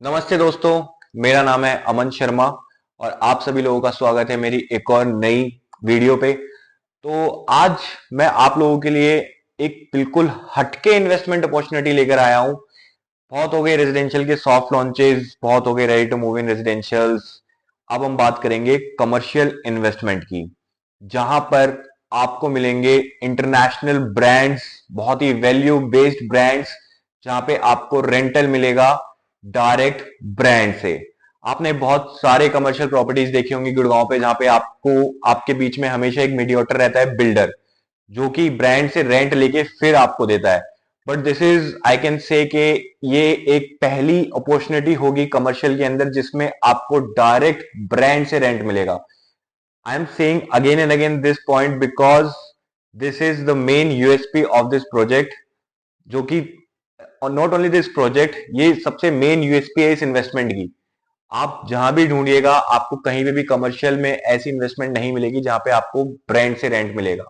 नमस्ते दोस्तों। मेरा नाम है अमन शर्मा और आप सभी लोगों का स्वागत है मेरी एक और नई वीडियो पे। तो आज मैं आप लोगों के लिए एक बिल्कुल हटके इन्वेस्टमेंट अपॉर्चुनिटी लेकर आया हूं। बहुत हो गए रेजिडेंशियल के सॉफ्ट लॉन्चेस, बहुत हो गए रेडी टू मूव इन रेजिडेंशियल्स। अब हम बात करेंगे कमर्शियल इन्वेस्टमेंट की, जहां पर आपको मिलेंगे इंटरनेशनल ब्रांड्स, बहुत ही वैल्यू बेस्ड ब्रांड्स, जहां पे आपको रेंटल मिलेगा डायरेक्ट ब्रांड से। आपने बहुत सारे कमर्शियल प्रॉपर्टीज देखी होंगी गुड़गांव पे, जहां पे आपको आपके बीच में हमेशा एक मीडिएटर रहता है, बिल्डर, जो कि ब्रांड से रेंट लेके फिर आपको देता है। But this is I can say कि ये एक पहली अपॉर्चुनिटी होगी कमर्शियल के अंदर जिसमें आपको डायरेक्ट ब्रांड से रेंट मिलेगा। I am saying again and again this point because this is the main USP of this project, जो कि और नॉट ओनली दिस प्रोजेक्ट, ये सबसे मेन यूएसपी है इस इन्वेस्टमेंट की। आप जहां भी ढूंढिएगा आपको कहीं पे भी कमर्शियल में ऐसी इन्वेस्टमेंट नहीं मिलेगी जहां पे आपको ब्रांड से रेंट मिलेगा।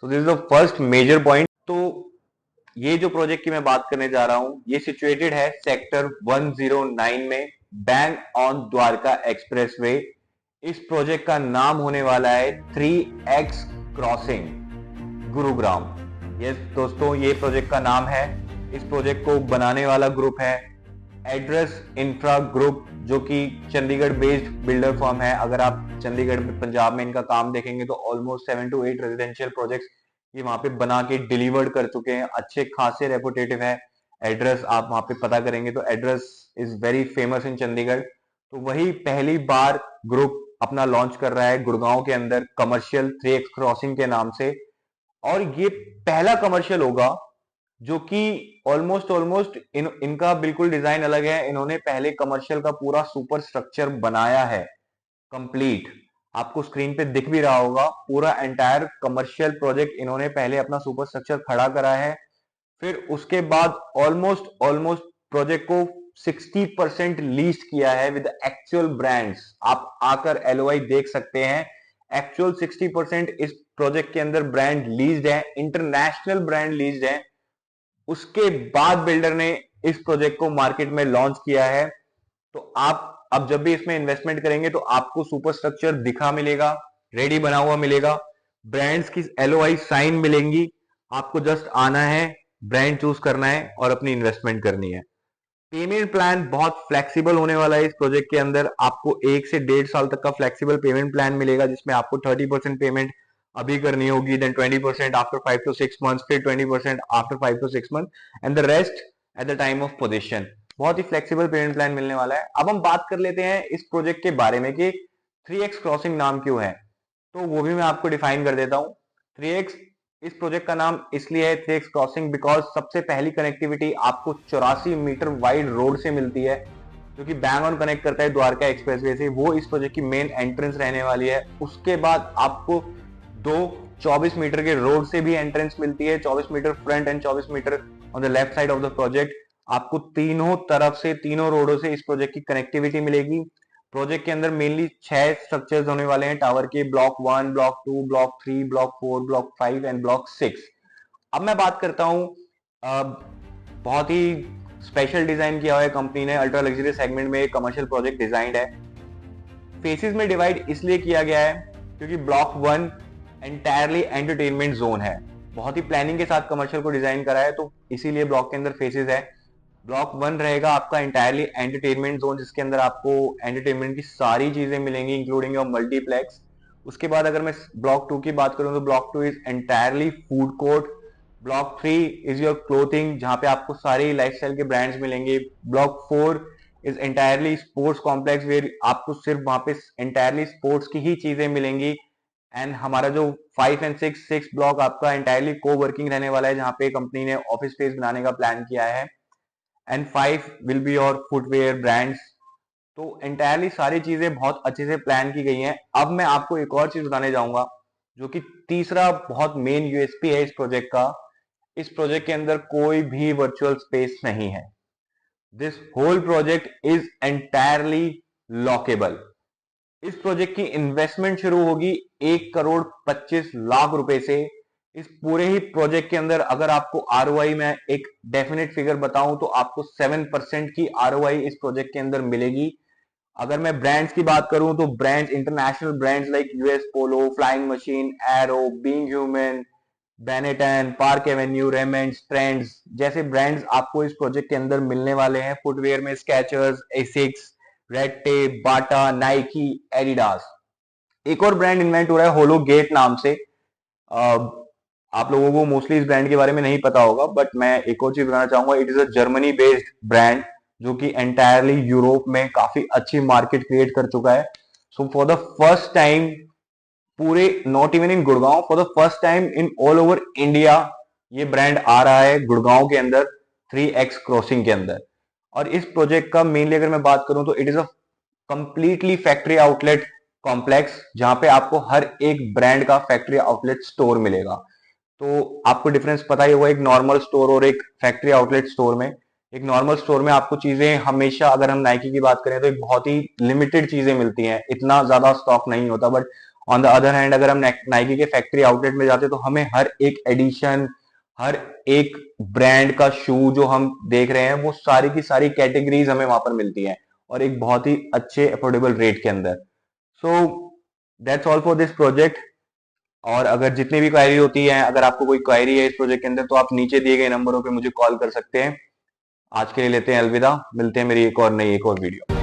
So this is the first major point. तो ये जो प्रोजेक्ट की मैं बात करने जा रहा हूं, ये सिचुएटेड है सेक्टर 109 में, बैंग ऑन द्वारका एक्सप्रेसवे। इस प्रोजेक्ट का नाम होने वाला है 3x क्रॉसिंग गुरुग्राम। यस दोस्तों, ये प्रोजेक्ट का नाम है। इस प्रोजेक्ट को बनाने वाला ग्रुप है एड्रेस इंफ्रा ग्रुप, जो कि चंडीगढ़ बेस्ड बिल्डर फर्म है। अगर आप चंडीगढ़ में, पंजाब में इनका काम देखेंगे तो ऑलमोस्ट 7 to 8 रेजिडेंशियल प्रोजेक्ट्स ये वहां पे बना के डिलीवर्ड कर चुके हैं। अच्छे खासे रेपुटेटिव है। एड्रेस आप वहां पे पता करेंगे तो address is very famous in Chandigarh. तो वही पहली बार ग्रुप अपना लॉन्च कर रहा है गुड़गांव के अंदर कमर्शियल 3x क्रॉसिंग के नाम से। और ये पहला कमर्शियल होगा जो कि ऑलमोस्ट ऑलमोस्ट इनका बिल्कुल डिजाइन अलग है। इन्होंने पहले कमर्शियल का पूरा सुपर स्ट्रक्चर बनाया है कंप्लीट। आपको स्क्रीन पे दिख भी रहा होगा, पूरा एंटायर कमर्शियल प्रोजेक्ट इन्होंने पहले अपना सुपर स्ट्रक्चर खड़ा करा है। फिर उसके बाद ऑलमोस्ट ऑलमोस्ट प्रोजेक्ट को 60% लीज किया है विद एक्चुअल ब्रांड्स। आप आकर एलओआई देख सकते हैं। एक्चुअल 60% इस प्रोजेक्ट के अंदर ब्रांड लीज्ड है, इंटरनेशनल ब्रांड लीज्ड है। उसके बाद बिल्डर ने इस प्रोजेक्ट को मार्केट में लॉन्च किया है। तो आप अब जब भी इसमें इन्वेस्टमेंट करेंगे तो आपको सुपर स्ट्रक्चर दिखा मिलेगा, रेडी बना हुआ मिलेगा, ब्रांड्स की एलओआई साइन मिलेंगी। आपको जस्ट आना है, ब्रांड चूज करना है और अपनी इन्वेस्टमेंट करनी है। पेमेंट प्लान बहुत फ्लेक्सिबल होने वाला है। इस प्रोजेक्ट के अंदर आपको 1 से 1.5 साल तक का फ्लेक्सिबल पेमेंट प्लान मिलेगा, जिसमें आपको 30% पेमेंट अभी करनी होगी, देन 20% आफ्टर 5 to 6 months, फिर 20% after 5 to 6 months and the rest at the time of position. बहुत ही फ्लेक्सिबल पेमेंट प्लान मिलने वाला है। अब हम बात कर लेते हैं इस प्रोजेक्ट के बारे में कि 3x क्रॉसिंग नाम क्यों है। तो वो भी मैं आपको डिफाइन कर देता हूं। 3x, इस प्रोजेक्ट का नाम इसलिए है 3x क्रॉसिंग बिकॉज सबसे पहली कनेक्टिविटी आपको 84 मीटर वाइड रोड से मिलती है, जो कि बैंग ऑन कनेक्ट करता है द्वारका एक्सप्रेसवे से। वो इस प्रोजेक्ट की मेन एंट्रेंस रहने वाली है। उसके बाद आपको दो 24 मीटर के रोड से भी एंट्रेंस मिलती है, 24 metre front and 24 metre on the left side of the project. आपको तीनों तरफ से, तीनों रोडों से इस प्रोजेक्ट की कनेक्टिविटी मिलेगी। प्रोजेक्ट के अंदर मेनली 6 स्ट्रक्चर्स होने वाले हैं टावर के, block 1, block 2, block 3, block 4, block 5 and block 6। अब मैं बात करता हूं, बहुत ही स्पेशल डिजाइन किया हुआ है कंपनी ने, अल्ट्रा लग्जरी सेगमेंट में एक कमर्शियल प्रोजेक्ट डिजाइंड है। फेसेस में डिवाइड इसलिए किया गया है क्योंकि ब्लॉक 1 एंटायरली एंटरटेनमेंट जोन है। बहुत ही प्लानिंग के साथ कमर्शियल को डिजाइन करा है, तो इसीलिए ब्लॉक के अंदर फेसेस है। ब्लॉक 1 रहेगा आपका एंटायरली एंटरटेनमेंट जोन, जिसके अंदर आपको एंटरटेनमेंट की सारी चीजें मिलेंगी इंक्लूडिंग योर मल्टीप्लेक्स। उसके बाद अगर मैं ब्लॉक 2 की बात करूं तो block 2 is entirely food court. Block 3 is your clothing, जहां पे आपको सारे लाइफस्टाइल के ब्रांड्स मिलेंगे। Block 4 is entirely sports complex, where आपको सिर्फ वहां पे एंटायरली स्पोर्ट्स की ही चीजें मिलेंगी। एंड हमारा जो 5 एंड 6 ब्लॉक आपका एंटायरली को वर्किंग रहने वाला है, जहां पे कंपनी ने ऑफिस स्पेस बनाने का प्लान किया है। And 5 will be your footwear brands. तो एंटायरली सारी चीजें बहुत अच्छे से प्लान की गई हैं। अब मैं आपको एक और चीज बताने जाऊंगा, जो कि तीसरा बहुत मेन यूएसपी है इस प्रोजेक्ट का। इस प्रोजेक्ट के अंदर कोई भी वर्चुअल स्पेस नहीं है। This whole project is entirely lockable. इस प्रोजेक्ट की इन्वेस्टमेंट शुरू होगी 1 करोड़ 25 लाख रुपए से। इस पूरे ही प्रोजेक्ट के अंदर अगर आपको आरओआई में एक डेफिनेट फिगर बताऊं तो आपको 7% की आरओआई इस प्रोजेक्ट के अंदर मिलेगी। अगर मैं ब्रांड्स की बात करूं तो brands, international brands like US Polo, flying machine, arrow, being human, Benetton, park Avenue, Raymond's, trends जैसे ब्रांड्स आपको इस प्रोजेक्ट के अंदर मिलने वाले हैं। फुटवेयर में स्केचर्स, एसिक्स, रेड टेप, बाटा, नाइकी, एडिडास। एक और ब्रांड इन्वेंट हो रहा है होलो गेट नाम से। आप लोगों को मोस्टली इस ब्रांड के बारे में नहीं पता होगा, बट मैं एक और चीज बताना चाहूंगा। It is a Germany based brand जो कि एंटायरली यूरोप में काफी अच्छी मार्केट क्रिएट कर चुका है। So for the first time पूरे, not even in Gurgaon, for the first time in all over India ये ब्रांड आ रहा है गुड़गांव के अंदर 3x क्रॉसिंग के अंदर। और इस प्रोजेक्ट का मेनली अगर मैं बात करूं तो it is a completely factory outlet complex, जहां पे आपको हर एक ब्रांड का फैक्ट्री आउटलेट स्टोर मिलेगा। तो आपको डिफरेंस पता ही होगा एक नॉर्मल स्टोर और एक फैक्ट्री आउटलेट स्टोर में। एक नॉर्मल स्टोर में आपको चीजें हमेशा, अगर हम नाइकी की बात करें तो एक बहुत ही लिमिटेड चीजें मिलती हैं, इतना ज्यादा स्टॉक नहीं होता। But on the other hand अगर हम नाइकी के फैक्ट्री आउटलेट में जाते हैं तो हमें हर एक एडिशन, हर एक ब्रांड का शू जो हम देख रहे हैं वो सारी की सारी कैटेगरीज हमें वहां पर मिलती हैं और एक बहुत ही अच्छे अफोर्डेबल रेट के अंदर। So that's all for this project. और अगर जितनी भी क्वायरी होती है, अगर आपको कोई क्वायरी है इस प्रोजेक्ट के अंदर तो आप नीचे दिए गए नंबरों पे मुझे कॉल कर सकते हैं। आज के लिए लेते हैं अलविदा, मिलते हैं मेरी एक और वीडियो।